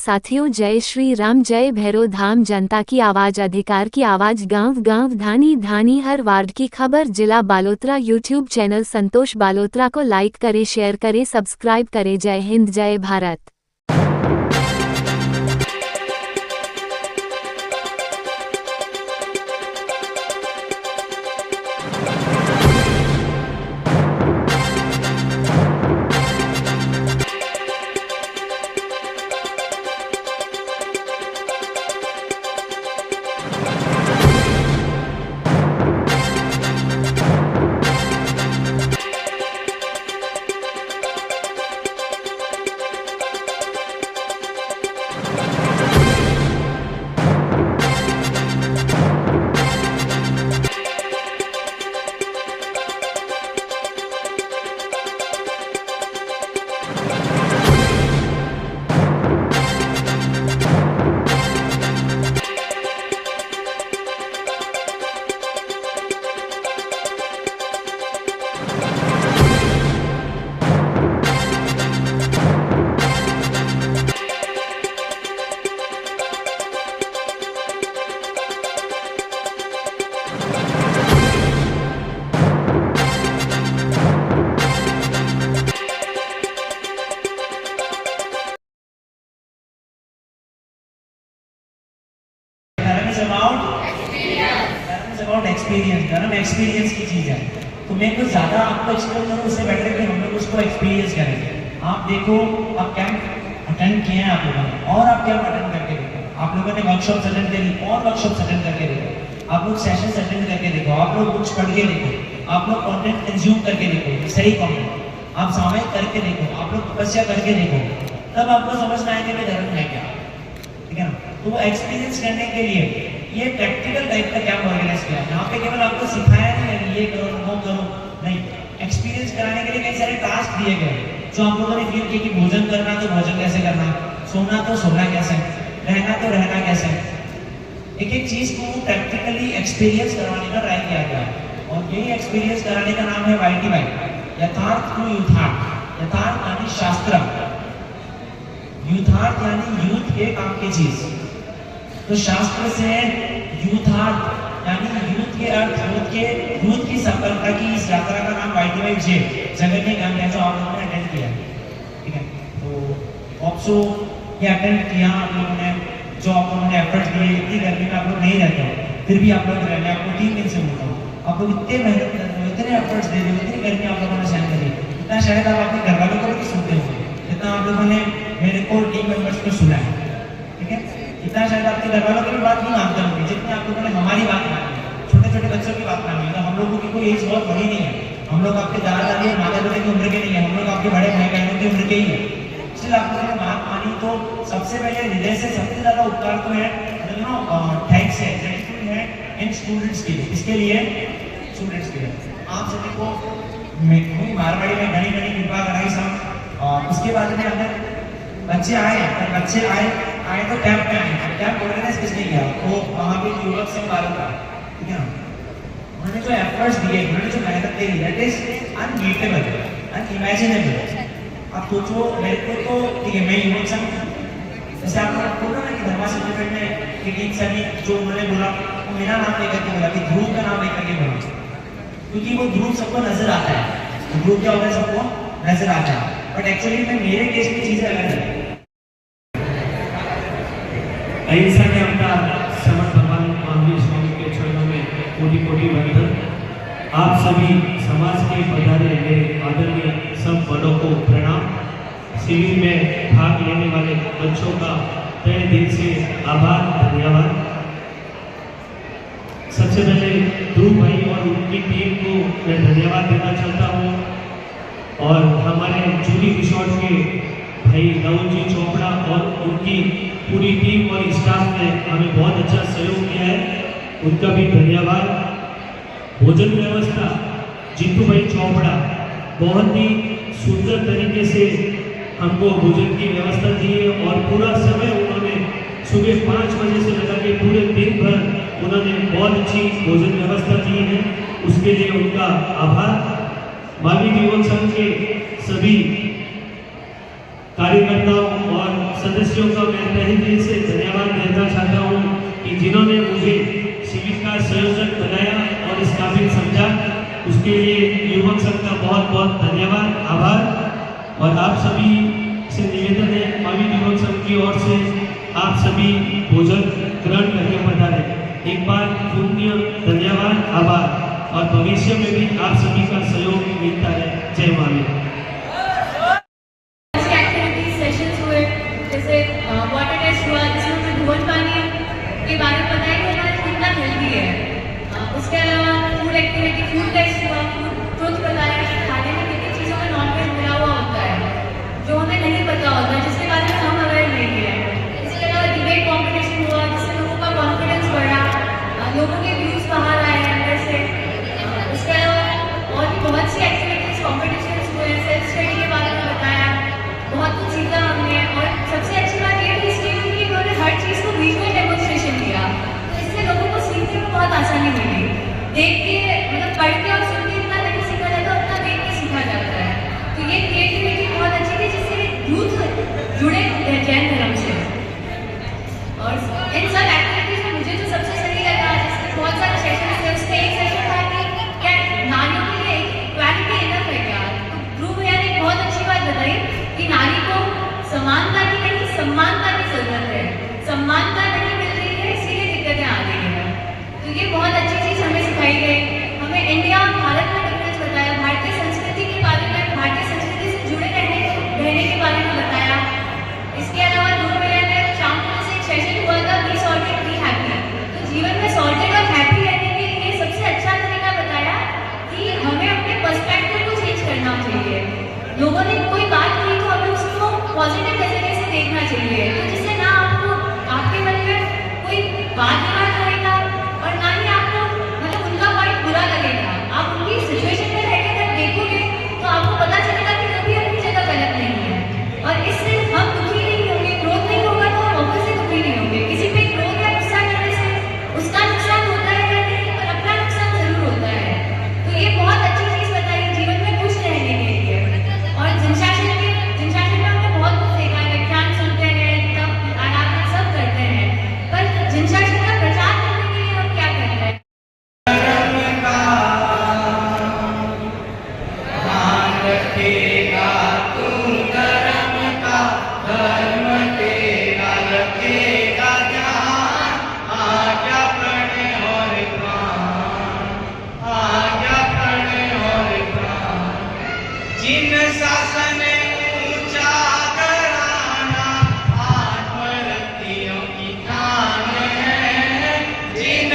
साथियों, जय श्री राम, जय भैरव धाम। जनता की आवाज, अधिकार की आवाज, गांव गांव धानी धानी, हर वार्ड की खबर। जिला बालोतरा यूट्यूब चैनल संतोष बालोतरा को लाइक करें, शेयर करें, सब्सक्राइब करें। जय हिंद, जय भारत। About experience. धर्म एक्सपीरियंस की चीज़ है, तो मैं कुछ ज़्यादा आपको एक्सप्लेन करूँ, उससे बेटर है कि हम लोग उसको एक्सपीरियंस करें। आप देखो, आप कैंप अटेंड किए हैं आप लोगों ने, और आप कैंप अटेंड करके देखो। आप लोगों ने वर्कशॉप अटेंड करी और वर्कशॉप अटेंड करके देखो। आप लोग सेशंस अटेंड करके देखो, आप लोग बुक्स पढ़ के देखो, आप लोग कंटेंट कंज्यूम करके देखो, सही कंटेंट आप सामयिक करके देखो, आप लोग तपस्या करके देखो, तब आपको समझ में आएगा कि धर्म है क्या। ठीक है ना? तो वो एक्सपीरियंस करने के लिए ये प्रैक्टिकल टाइप का कैंप ऑर्गेनाइज किया है। यहाँ पे केवल आपको सिखाया नहीं है ये करो वो करो, नहीं, एक्सपीरियंस कराने के लिए कई सारे टास्क दिए गए जो आप लोगों ने फील किया कि भोजन करना तो भोजन कैसे करना, सोना तो सोना कैसे, रहना तो रहना कैसे। एक एक चीज को प्रैक्टिकली एक्सपीरियंस करवाने का ट्राई किया गया, और यही एक्सपीरियंस कराने का नाम है YTY, यथार्थ टू यूथार्थ। यथार्थ यानी शास्त्र, यूथार्थ यानी यूथ के काम की चीज। तो शास्त्र से यूथार्थ यानी यूथ के अर्थ, यूथ की सफलता की इस यात्रा का नाम YTY जगन्य ज्ञान है, जो आप लोगों ने अटेंड किया। ठीक है, तो ऑप्सो ये अटेंड किया आप लोगों ने, जो आप लोगों ने एफर्ट दिए। इतनी गर्मी में आप लोग नहीं रहते हो, फिर भी आप लोग रह रहे हैं। आपको 3 दिन से बोलता हूँ, आप लोग इतने मेहनत कर रहे हो, इतने एफर्ट्स दे रहे हो, इतनी गर्मी आप लोगों ने सहन करी, इतना शायद आप अपने घर वालों को भी सुनते हो जितना आप लोगों ने मेरे को टीम मेंबर्स को सुना है। ठीक है, इतना शायद आपके घर वालों की भी बात नहीं मानते होंगे जितनी आप लोगों ने हमारी बात मानी है, छोटे छोटे बच्चों की बात मानी है। तो हम लोगों की कोई एज बहुत बड़ी नहीं है, हम लोग आपके दादा दादी और माता पिता की उम्र के नहीं है, हम लोग आपके बड़े भाई बहनों की उम्र के ही है। इसलिए आप लोगों ने बात मानी, तो सबसे पहले हृदय से सबसे ज्यादा उपकार तो है, थैंक्स है, ग्रेटिट्यूड है इन स्टूडेंट्स के लिए। इसके लिए स्टूडेंट्स के लिए आप सभी को मारवाड़ी में घनी घनी कृपा कराई सब। उसके बाद में अगर बच्चे आए तो कैंप में आए, कैंप ऑर्गेनाइज किसने किया, वो वहाँ पे युवक संघ बालोतरा। ठीक है ना? उन्होंने जो एफर्ट्स दिए, उन्होंने जो मेहनत दी, दैट इज अनबीटेबल, अनइमेजिनेबल। आप सोचो, मेरे को तो ठीक है, मैं युवक संघ, जैसे आप लोग बोला ना कि धर्मा सर्टिफिकेट में एक सभी जो उन्होंने बोला, वो मेरा नाम लेकर के बोला कि ध्रुव का नाम लेकर के बोला, क्योंकि वो ध्रुव सबको नजर आता है। ध्रुव क्या होता है, सबको नजर आता है, बट एक्चुअली में मेरे केस में चीजें अलग है। अहिंसा के अवतार समर्थ भगवान महावीर स्वामी के चरणों में कोटि कोटि वंदन। आप सभी समाज के पधारे मेरे आदरणीय सब बड़ों को प्रणाम। शिविर में भाग लेने वाले बच्चों का तहे दिल से आभार, धन्यवाद। सबसे पहले ध्रुव भाई और उनकी टीम को मैं धन्यवाद देना चाहता हूँ, और हमारे जूली रिसोर्ट के भाई नवजी चोपड़ा और उनकी पूरी टीम और स्टाफ ने हमें बहुत अच्छा सहयोग किया है, उनका भी धन्यवाद। भोजन व्यवस्था जीतू भाई चोपड़ा बहुत ही सुंदर तरीके से हमको भोजन की व्यवस्था दी है, और पूरा समय उन्होंने सुबह 5 बजे से लगा के पूरे दिन भर उन्होंने बहुत अच्छी भोजन व्यवस्था दी है, उसके लिए उनका आभार। महावीर युवक संघ के सभी कार्यकर्ताओं और सदस्यों का मैं तहे दिल से धन्यवाद देना चाहता हूँ कि जिन्होंने मुझे शिविर का संयोजक बनाया और इस काबिल समझा, उसके लिए युवक संघ का बहुत बहुत धन्यवाद, आभार। और आप सभी से निवेदन है, महावीर युवक संघ की ओर से आप सभी भोजन ग्रहण करके पधारे। एक बार पुण्य धन्यवाद, आभार। और भविष्य में भी आप सभी का सहयोग मिलता है। जय महावीर। सेशंस हुए, जैसे वाटर टेस्ट हुआ जिसमें हमें धुआं पानी के बारे में बताया कि हमारा कितना हेल्दी है। उसके अलावा फूड एक्टिविटी, फूड टेस्ट हुआ, फूड बताया कि खाने में कितनी चीज़ों में नॉनवेज मिला हुआ होता है जो हमें नहीं पता होता, जिसके बारे में हम अवेयर नहीं है। इसके अलावा डिबेट कॉम्पिटिशन हुआ जिससे लोगों का कॉन्फिडेंस बढ़ा, लोगों के व्यूज़ बाहर आए अंदर से। उसके अलावा और भी बहुत सी एक्टिविटीज़ कॉम्पिटिशन हुए, सेल्फ स्टडी के बारे में बताया, बहुत कुछ सीखा हमने। और सबसे अच्छी बात ये थी इसकी कि इन्होंने हर चीज़ को विजुअल डेमोन्स्ट्रेशन किया, तो इससे लोगों को सीखने में बहुत आसानी मिली। देख के मतलब पढ़ के और सुन के इतना नहीं सीखा जाता, उतना देख के सीखा जाता है। तो ये क्रिएटिविटी बहुत अच्छी थी जिससे यूथ जुड़े जैन धर्म से। और इन सब एक्टिविटीज़ में मुझे जो सबसे सही लगा, जिसमें बहुत सारे सेशन थे, उसमें एक सेशन था कि क्या नारियों के लिए इक्वालिटी इनफ है क्या। तो ध्रुव भैया ने बहुत अच्छी बात बताई कि नारी को समानता की नहीं, सम्मानता की जरूरत है। सम्मानता नहीं मिल रही है, इसीलिए दिक्कतें आ रही हैं। तो ये बहुत अच्छी चीज़ हमें सिखाई गई। हमें इंडिया और भारत में डिफरेंस बताया, भारतीय संस्कृति के बारे में, भारतीय संस्कृति से जुड़े रहने के बारे में बताया। इसके अलावा ध्रुव भैया ने शाम को से एक सेशन हुआ था, बी सॉर्टेड बी हैप्पी। तो जीवन में सॉर्टेड और हैप्पी रहने के लिए सबसे अच्छा तरीका बताया कि हमें अपने पर्सपेक्टिव को चेंज करना चाहिए। लोगों ने कोई बात की तो हमें उसको पॉजिटिव नजरिए से देखना चाहिए, तो जिससे ना आपको आपके मन में कोई बात करेगा और ना ही आपको मतलब उनका पॉइंट बुरा लगेगा। आप उनकी सिचुएशन में रहकर जब देखोगे तो आपको पता चलेगा कि कभी अपनी जगह गलत नहीं है। और इससे हम दुखी नहीं होंगे, क्रोध नहीं होगा तो हम वापस से दुखी नहीं होंगे। किसी पे क्रोध या गुस्सा करने से उसका नुकसान होता है या नहीं, पर अपना नुकसान जरूर होता है। तो ये बहुत अच्छी चीज़ बताई जीवन में खुश रहने के लिए। और जिनशासन में हमने बहुत कुछ देखा है, व्याख्यान सुनते हैं, तब आराधना सब करते हैं, पर जिनशासन का प्रचार करने के लिए हम क्या कर रहे हैं। जिन शासन ऊंचा घराना आत्मरतियों की खान है, जिन